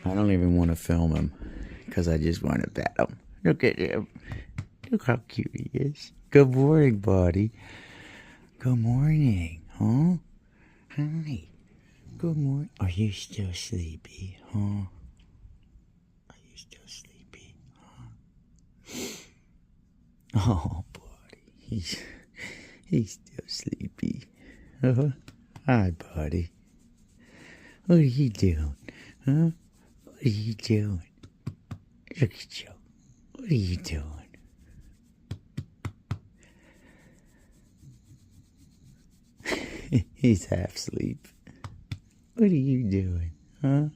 I don't even want to film him because I just want to pet him. Look at him. Look how cute he is. Good morning, buddy. Good morning, huh? Hi. Good morning. Are you still sleepy, huh? Are you still sleepy, huh? Oh, buddy. He's still sleepy. Hi, buddy. What are you doing? Huh? What are you doing? Look at you. What are you doing? He's half asleep. What are you doing? Huh?